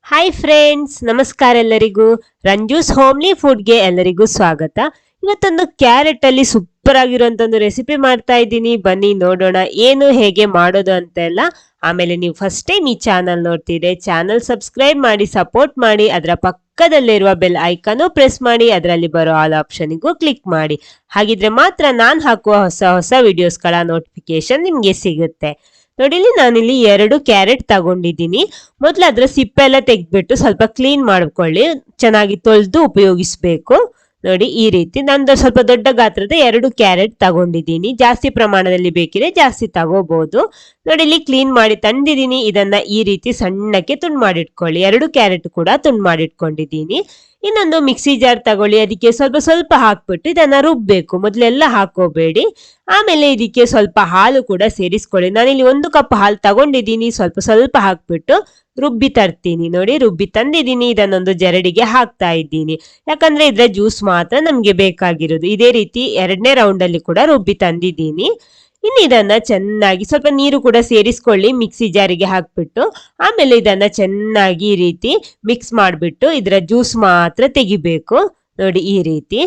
Hi friends, ನಮಸ್ಕಾರ ಎಲ್ಲರಿಗೂ. ರಂಜೂಸ್ homely ಫುಡ್ಗೆ ಎಲ್ಲರಿಗೂ ಸ್ವಾಗತ. ಇವತ್ತೊಂದು ಕ್ಯಾರೆಟ್ ಅಲ್ಲಿ ಸೂಪರ್ ಆಗಿರುವಂತ ಒಂದು ರೆಸಿಪಿ ಮಾಡ್ತಾ ಇದ್ದೀನಿ. ಬನ್ನಿ ನೋಡೋಣ ಏನು ಹೇಗೆ ಮಾಡೋದು ಅಂತೆಲ್ಲ. ಆಮೇಲೆ ನೀವು ಫಸ್ಟ್ ಟೈಮ್ ಈ ಚಾನಲ್ ನೋಡ್ತಿದ್ರೆ ಚಾನಲ್ ಸಬ್ಸ್ಕ್ರೈಬ್ ಮಾಡಿ ಸಪೋರ್ಟ್ ಮಾಡಿ, ಅದರ ಪಕ್ಕದಲ್ಲಿರುವ ಬೆಲ್ ಐಕಾನು ಪ್ರೆಸ್ ಮಾಡಿ, ಅದರಲ್ಲಿ ಬರೋ ಆಲ್ ಆಪ್ಷನ್ಗೂ ಕ್ಲಿಕ್ ಮಾಡಿ. ಹಾಗಿದ್ರೆ ಮಾತ್ರ ನಾನು ಹಾಕುವ ಹೊಸ ಹೊಸ ವಿಡಿಯೋಸ್ಗಳ ನೋಟಿಫಿಕೇಶನ್ ನಿಮ್ಗೆ ಸಿಗುತ್ತೆ. ನೋಡಿಲಿ, ನಾನಿಲ್ಲಿ 2 ಕ್ಯಾರೆಟ್ ತಗೊಂಡಿದ್ದೀನಿ. ಮೊದಲು ಅದರ ಸಿಪ್ಪೆ ಎಲ್ಲ ತೆಗೆದ್ಬಿಟ್ಟು ಸ್ವಲ್ಪ ಕ್ಲೀನ್ ಮಾಡ್ಕೊಳ್ಳಿ, ಚೆನ್ನಾಗಿ ತೊಳೆದು ಉಪಯೋಗಿಸ್ಬೇಕು. ನೋಡಿ, ಈ ರೀತಿ ನಂದು ಸ್ವಲ್ಪ ದೊಡ್ಡ ಗಾತ್ರದ 2 ಕ್ಯಾರೆಟ್ ತಗೊಂಡಿದ್ದೀನಿ. ಜಾಸ್ತಿ ಪ್ರಮಾಣದಲ್ಲಿ ಬೇಕಿದ್ರೆ ಜಾಸ್ತಿ ತಗೋಬಹುದು. ನೋಡಿ, ಇಲ್ಲಿ ಕ್ಲೀನ್ ಮಾಡಿ ತಂದಿದ್ದೀನಿ. ಇದನ್ನ ಈ ರೀತಿ ಸಣ್ಣಕ್ಕೆ ತುಂಡು ಮಾಡಿಟ್ಕೊಳ್ಳಿ. 2 ಕ್ಯಾರೆಟ್ ಕೂಡ ತುಂಡು ಮಾಡಿಟ್ಕೊಂಡಿದ್ದೀನಿ. ಇನ್ನೊಂದು ಮಿಕ್ಸಿ ಜಾರ್ ತಗೊಳ್ಳಿ, ಅದಕ್ಕೆ ಸ್ವಲ್ಪ ಸ್ವಲ್ಪ ಹಾಕ್ಬಿಟ್ಟು ಇದನ್ನ ರುಬ್ಬೇಕು. ಮೊದಲೆಲ್ಲ ಹಾಕೋಬೇಡಿ. ಆಮೇಲೆ ಇದಕ್ಕೆ ಸ್ವಲ್ಪ ಹಾಲು ಕೂಡ ಸೇರಿಸ್ಕೊಳ್ಳಿ. ನಾನಿಲ್ಲಿ 1 ಕಪ್ ಹಾಲು ತಗೊಂಡಿದ್ದೀನಿ. ಸ್ವಲ್ಪ ಸ್ವಲ್ಪ ಹಾಕ್ಬಿಟ್ಟು ರುಬ್ಬಿ ತರ್ತೀನಿ. ನೋಡಿ, ರುಬ್ಬಿ ತಂದಿದ್ದೀನಿ. ಇದನ್ನೊಂದು ಜರಡಿಗೆ ಹಾಕ್ತಾ ಇದ್ದೀನಿ, ಯಾಕಂದ್ರೆ ಇದ್ರ ಜ್ಯೂಸ್ ಮಾತ್ರ ನಮ್ಗೆ ಬೇಕಾಗಿರೋದು. ಇದೇ ರೀತಿ 2ನೇ ರೌಂಡ್ ಅಲ್ಲಿ ಕೂಡ ರುಬ್ಬಿ ತಂದಿದ್ದೀನಿ. ಇನ್ನು ಇದನ್ನ ಚೆನ್ನಾಗಿ ಸ್ವಲ್ಪ ನೀರು ಕೂಡ ಸೇರಿಸ್ಕೊಳ್ಳಿ ಮಿಕ್ಸಿ ಜಾರಿಗೆ ಹಾಕ್ಬಿಟ್ಟು. ಆಮೇಲೆ ಇದನ್ನ ಚೆನ್ನಾಗಿ ಈ ರೀತಿ ಮಿಕ್ಸ್ ಮಾಡಿಬಿಟ್ಟು ಇದರ ಜ್ಯೂಸ್ ಮಾತ್ರ ತೆಗಿಬೇಕು. ನೋಡಿ, ಈ ರೀತಿ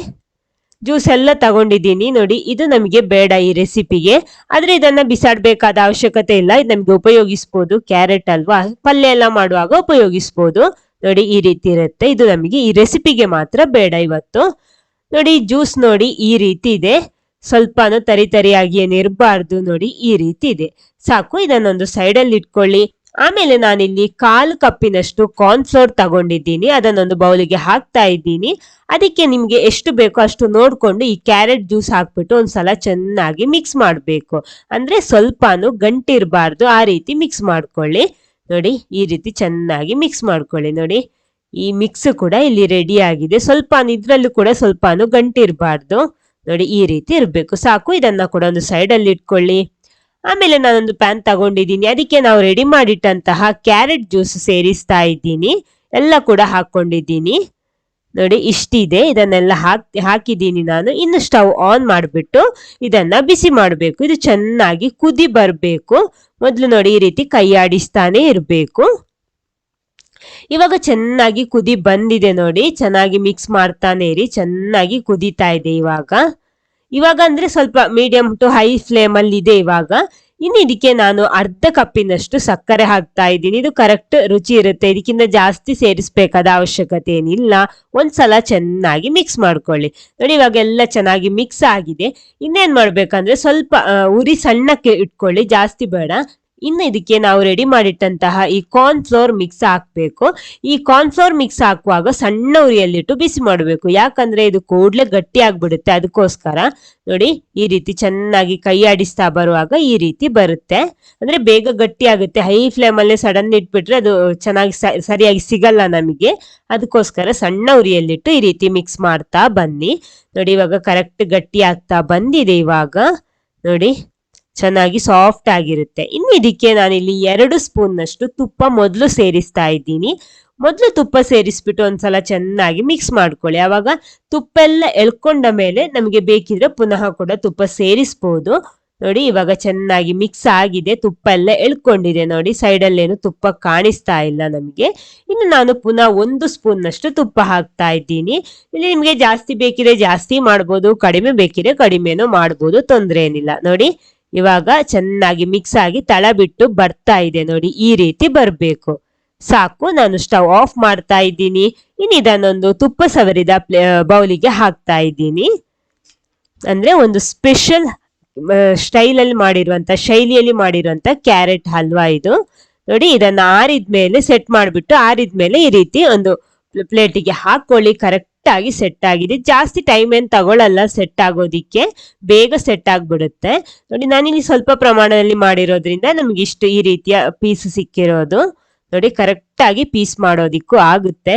ಜ್ಯೂಸ್ ಎಲ್ಲ ತಗೊಂಡಿದ್ದೀನಿ. ನೋಡಿ, ಇದು ನಮಗೆ ಬೇಡ ಈ ರೆಸಿಪಿಗೆ, ಆದ್ರೆ ಇದನ್ನ ಬಿಸಾಡ್ಬೇಕಾದ ಅವಶ್ಯಕತೆ ಇಲ್ಲ. ಇದು ನಮ್ಗೆ ಉಪಯೋಗಿಸ್ಬೋದು, ಕ್ಯಾರೆಟ್ ಅಲ್ವಾ, ಪಲ್ಯ ಎಲ್ಲ ಮಾಡುವಾಗ ಉಪಯೋಗಿಸ್ಬೋದು. ನೋಡಿ, ಈ ರೀತಿ ಇರುತ್ತೆ. ಇದು ನಮಗೆ ಈ ರೆಸಿಪಿಗೆ ಮಾತ್ರ ಬೇಡ ಇವತ್ತು. ನೋಡಿ, ಜ್ಯೂಸ್ ನೋಡಿ ಈ ರೀತಿ ಇದೆ. ಸ್ವಲ್ಪನೂ ತರಿಯಾಗಿ ಏನಿರಬಾರ್ದು. ನೋಡಿ, ಈ ರೀತಿ ಇದೆ, ಸಾಕು. ಇದನ್ನೊಂದು ಸೈಡಲ್ಲಿ ಇಟ್ಕೊಳ್ಳಿ. ಆಮೇಲೆ ನಾನಿಲ್ಲಿ 1/4 ಕಪ್ಪಿನಷ್ಟು ಕಾರ್ನ್ಫ್ಲೋರ್ ತಗೊಂಡಿದ್ದೀನಿ. ಅದನ್ನೊಂದು ಬೌಲಿಗೆ ಹಾಕ್ತಾ ಇದ್ದೀನಿ. ಅದಕ್ಕೆ ನಿಮ್ಗೆ ಎಷ್ಟು ಬೇಕೋ ಅಷ್ಟು ನೋಡ್ಕೊಂಡು ಈ ಕ್ಯಾರೆಟ್ ಜ್ಯೂಸ್ ಹಾಕ್ಬಿಟ್ಟು ಒಂದ್ಸಲ ಚೆನ್ನಾಗಿ ಮಿಕ್ಸ್ ಮಾಡಬೇಕು. ಅಂದ್ರೆ ಸ್ವಲ್ಪನೂ ಗಂಟಿರಬಾರ್ದು, ಆ ರೀತಿ ಮಿಕ್ಸ್ ಮಾಡ್ಕೊಳ್ಳಿ. ನೋಡಿ, ಈ ರೀತಿ ಚೆನ್ನಾಗಿ ಮಿಕ್ಸ್ ಮಾಡ್ಕೊಳ್ಳಿ. ನೋಡಿ, ಈ ಮಿಕ್ಸ್ ಕೂಡ ಇಲ್ಲಿ ರೆಡಿ ಆಗಿದೆ. ಸ್ವಲ್ಪ ಇದ್ರಲ್ಲೂ ಕೂಡ ಸ್ವಲ್ಪನೂ ಗಂಟಿರಬಾರ್ದು. ನೋಡಿ, ಈ ರೀತಿ ಇರಬೇಕು, ಸಾಕು. ಇದನ್ನ ಕೂಡ ಒಂದು ಸೈಡಲ್ಲಿ ಇಟ್ಕೊಳ್ಳಿ. ಆಮೇಲೆ ನಾನೊಂದು ಪ್ಯಾನ್ ತಗೊಂಡಿದ್ದೀನಿ. ಅದಕ್ಕೆ ನಾವು ರೆಡಿ ಮಾಡಿಟ್ಟಂತಹ ಕ್ಯಾರೆಟ್ ಜ್ಯೂಸ್ ಸೇರಿಸ್ತಾ ಇದ್ದೀನಿ. ಎಲ್ಲ ಕೂಡ ಹಾಕೊಂಡಿದ್ದೀನಿ. ನೋಡಿ, ಇಷ್ಟಿದೆ. ಇದನ್ನೆಲ್ಲ ಹಾಕಿದ್ದೀನಿ ನಾನು. ಇನ್ನು ಸ್ಟವ್ ಆನ್ ಮಾಡಿಬಿಟ್ಟು ಇದನ್ನ ಬಿಸಿ ಮಾಡಬೇಕು. ಇದು ಚೆನ್ನಾಗಿ ಕುದಿ ಬರಬೇಕು. ಮೊದಲು ನೋಡಿ, ಈ ರೀತಿ ಕೈ ಆಡಿಸ್ತಾನೆ ಇರಬೇಕು. ಇವಾಗ ಚೆನ್ನಾಗಿ ಕುದಿ ಬಂದಿದೆ. ನೋಡಿ, ಚೆನ್ನಾಗಿ ಮಿಕ್ಸ್ ಮಾಡ್ತಾನೆ ಇರಿ. ಚೆನ್ನಾಗಿ ಕುದೀತಾ ಇದೆ ಇವಾಗ ಅಂದ್ರೆ ಸ್ವಲ್ಪ ಮೀಡಿಯಂ ಟು ಹೈ ಫ್ಲೇಮ್ ಅಲ್ಲಿ ಇದೆ ಇವಾಗ. ಇನ್ನು ಇದಕ್ಕೆ ನಾನು 1/2 ಕಪ್ಪಿನಷ್ಟು ಸಕ್ಕರೆ ಹಾಕ್ತಾ ಇದ್ದೀನಿ. ಇದು ಕರೆಕ್ಟ್ ರುಚಿ ಇರುತ್ತೆ, ಇದಕ್ಕಿಂತ ಜಾಸ್ತಿ ಸೇರಿಸಬೇಕಾದ ಅವಶ್ಯಕತೆ ಏನಿಲ್ಲ. ಒಂದ್ಸಲ ಚೆನ್ನಾಗಿ ಮಿಕ್ಸ್ ಮಾಡ್ಕೊಳ್ಳಿ. ನೋಡಿ, ಇವಾಗ ಎಲ್ಲ ಚೆನ್ನಾಗಿ ಮಿಕ್ಸ್ ಆಗಿದೆ. ಇನ್ನೇನ್ ಮಾಡ್ಬೇಕಂದ್ರೆ ಸ್ವಲ್ಪ ಉರಿ ಸಣ್ಣಕ್ಕೆ ಇಟ್ಕೊಳ್ಳಿ, ಜಾಸ್ತಿ ಬೇಡ. ಇನ್ನು ಇದಕ್ಕೆ ನಾವು ರೆಡಿ ಮಾಡಿಟ್ಟಂತಹ ಈ ಕಾರ್ನ್ ಫ್ಲೋರ್ ಮಿಕ್ಸ್ ಹಾಕ್ಬೇಕು. ಈ ಕಾರ್ನ್ ಫ್ಲೋರ್ ಮಿಕ್ಸ್ ಹಾಕುವಾಗ ಸಣ್ಣ ಉರಿಯಲ್ಲಿಟ್ಟು ಬಿಸಿ ಮಾಡಬೇಕು, ಯಾಕಂದ್ರೆ ಇದು ಕೂಡ್ಲೆ ಗಟ್ಟಿ ಆಗ್ಬಿಡುತ್ತೆ. ಅದಕ್ಕೋಸ್ಕರ ನೋಡಿ, ಈ ರೀತಿ ಚೆನ್ನಾಗಿ ಕೈ ಆಡಿಸ್ತಾ ಬರುವಾಗ ಈ ರೀತಿ ಬರುತ್ತೆ. ಅಂದ್ರೆ ಬೇಗ ಗಟ್ಟಿ ಆಗುತ್ತೆ. ಹೈ ಫ್ಲೇಮ್ ಅಲ್ಲೇ ಸಡನ್ ಇಟ್ಬಿಟ್ರೆ ಅದು ಚೆನ್ನಾಗಿ ಸರಿಯಾಗಿ ಸಿಗಲ್ಲ ನಮಗೆ. ಅದಕ್ಕೋಸ್ಕರ ಸಣ್ಣ ಉರಿಯಲ್ಲಿಟ್ಟು ಈ ರೀತಿ ಮಿಕ್ಸ್ ಮಾಡ್ತಾ ಬನ್ನಿ. ನೋಡಿ, ಇವಾಗ ಕರೆಕ್ಟ್ ಗಟ್ಟಿ ಆಗ್ತಾ ಬಂದಿದೆ. ಇವಾಗ ನೋಡಿ, ಚೆನ್ನಾಗಿ ಸಾಫ್ಟ್ ಆಗಿರುತ್ತೆ. ಇನ್ನು ಇದಕ್ಕೆ ನಾನಿಲ್ಲಿ 2 ಸ್ಪೂನ್ ನಷ್ಟು ತುಪ್ಪ ಮೊದಲು ಸೇರಿಸ್ತಾ ಇದ್ದೀನಿ. ಮೊದಲು ತುಪ್ಪ ಸೇರಿಸ್ಬಿಟ್ಟು ಒಂದ್ಸಲ ಚೆನ್ನಾಗಿ ಮಿಕ್ಸ್ ಮಾಡ್ಕೊಳ್ಳಿ. ಆವಾಗ ತುಪ್ಪ ಎಲ್ಲ ಎಳ್ಕೊಂಡ ಮೇಲೆ ನಮಗೆ ಬೇಕಿದ್ರೆ ಪುನಃ ಕೂಡ ತುಪ್ಪ ಸೇರಿಸ್ಬೋದು. ನೋಡಿ, ಇವಾಗ ಚೆನ್ನಾಗಿ ಮಿಕ್ಸ್ ಆಗಿದೆ. ತುಪ್ಪ ಎಲ್ಲ ಎಳ್ಕೊಂಡಿದೆ. ನೋಡಿ, ಸೈಡಲ್ಲೇನು ತುಪ್ಪ ಕಾಣಿಸ್ತಾ ಇಲ್ಲ ನಮಗೆ. ಇನ್ನು ನಾನು ಪುನಃ 1 ಸ್ಪೂನ್ ನಷ್ಟು ತುಪ್ಪ ಹಾಕ್ತಾ ಇದ್ದೀನಿ. ಇಲ್ಲಿ ನಿಮ್ಗೆ ಜಾಸ್ತಿ ಬೇಕಿದ್ರೆ ಜಾಸ್ತಿ ಮಾಡ್ಬೋದು, ಕಡಿಮೆ ಬೇಕಿದ್ರೆ ಕಡಿಮೆನೂ ಮಾಡ್ಬೋದು, ತೊಂದರೆ ಏನಿಲ್ಲ. ನೋಡಿ, ಇವಾಗ ಚೆನ್ನಾಗಿ ಮಿಕ್ಸ್ ಆಗಿ ತಳ ಬಿಟ್ಟು ಬರ್ತಾ ಇದೆ. ನೋಡಿ, ಈ ರೀತಿ ಬರ್ಬೇಕು, ಸಾಕು. ನಾನು ಸ್ಟವ್ ಆಫ್ ಮಾಡ್ತಾ ಇದ್ದೀನಿ. ಇನ್ನು ಇದನ್ನೊಂದು ತುಪ್ಪ ಸವರಿದ ಬೌಲಿಗೆ ಹಾಕ್ತಾ ಇದ್ದೀನಿ. ಅಂದ್ರೆ ಒಂದು ಸ್ಪೆಷಲ್ ಶೈಲಿಯಲ್ಲಿ ಮಾಡಿರುವಂತ ಕ್ಯಾರೆಟ್ ಹಲ್ವಾ ಇದು. ನೋಡಿ, ಇದನ್ನ ಆರಿದ್ಮೇಲೆ ಸೆಟ್ ಮಾಡಿಬಿಟ್ಟು ಆರಿದ್ಮೇಲೆ ಈ ರೀತಿ ಒಂದು ಪ್ಲೇಟಿಗೆ ಹಾಕೊಳ್ಳಿ. ಕರೆಕ್ಟ್ ಆಗಿ ಸೆಟ್ ಆಗಿದೆ. ಜಾಸ್ತಿ ಟೈಮ್ ಏನ್ ತಗೊಳ್ಳಲ್ಲ ಸೆಟ್ ಆಗೋದಿಕ್ಕೆ, ಬೇಗ ಸೆಟ್ ಆಗ್ಬಿಡುತ್ತೆ. ನೋಡಿ, ನಾನಿಲ್ಲಿ ಸ್ವಲ್ಪ ಪ್ರಮಾಣದಲ್ಲಿ ಮಾಡಿರೋದ್ರಿಂದ ನಮ್ಗೆ ಇಷ್ಟು ಈ ರೀತಿಯ ಪೀಸ್ ಸಿಕ್ಕಿರೋದು. ನೋಡಿ, ಕರೆಕ್ಟ್ ಆಗಿ ಪೀಸ್ ಮಾಡೋದಿಕ್ಕೂ ಆಗುತ್ತೆ.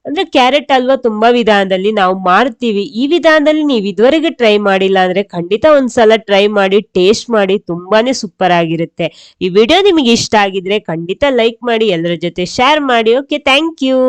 ಅಂದ್ರೆ ಕ್ಯಾರೆಟ್ ಹಲ್ವಾ ತುಂಬಾ ವಿಧಾನದಲ್ಲಿ ನಾವು ಮಾಡ್ತೀವಿ. ಈ ವಿಧಾನದಲ್ಲಿ ನೀವು ಇದುವರೆಗೆ ಟ್ರೈ ಮಾಡಿಲ್ಲ ಅಂದ್ರೆ ಖಂಡಿತ ಒಂದ್ಸಲ ಟ್ರೈ ಮಾಡಿ, ಟೇಸ್ಟ್ ಮಾಡಿ, ತುಂಬಾನೇ ಸೂಪರ್ ಆಗಿರುತ್ತೆ. ಈ ವಿಡಿಯೋ ನಿಮಗೆ ಇಷ್ಟ ಆಗಿದ್ರೆ ಖಂಡಿತ ಲೈಕ್ ಮಾಡಿ, ಎಲ್ಲರ ಜೊತೆ ಶೇರ್ ಮಾಡಿ. Okay, thank you.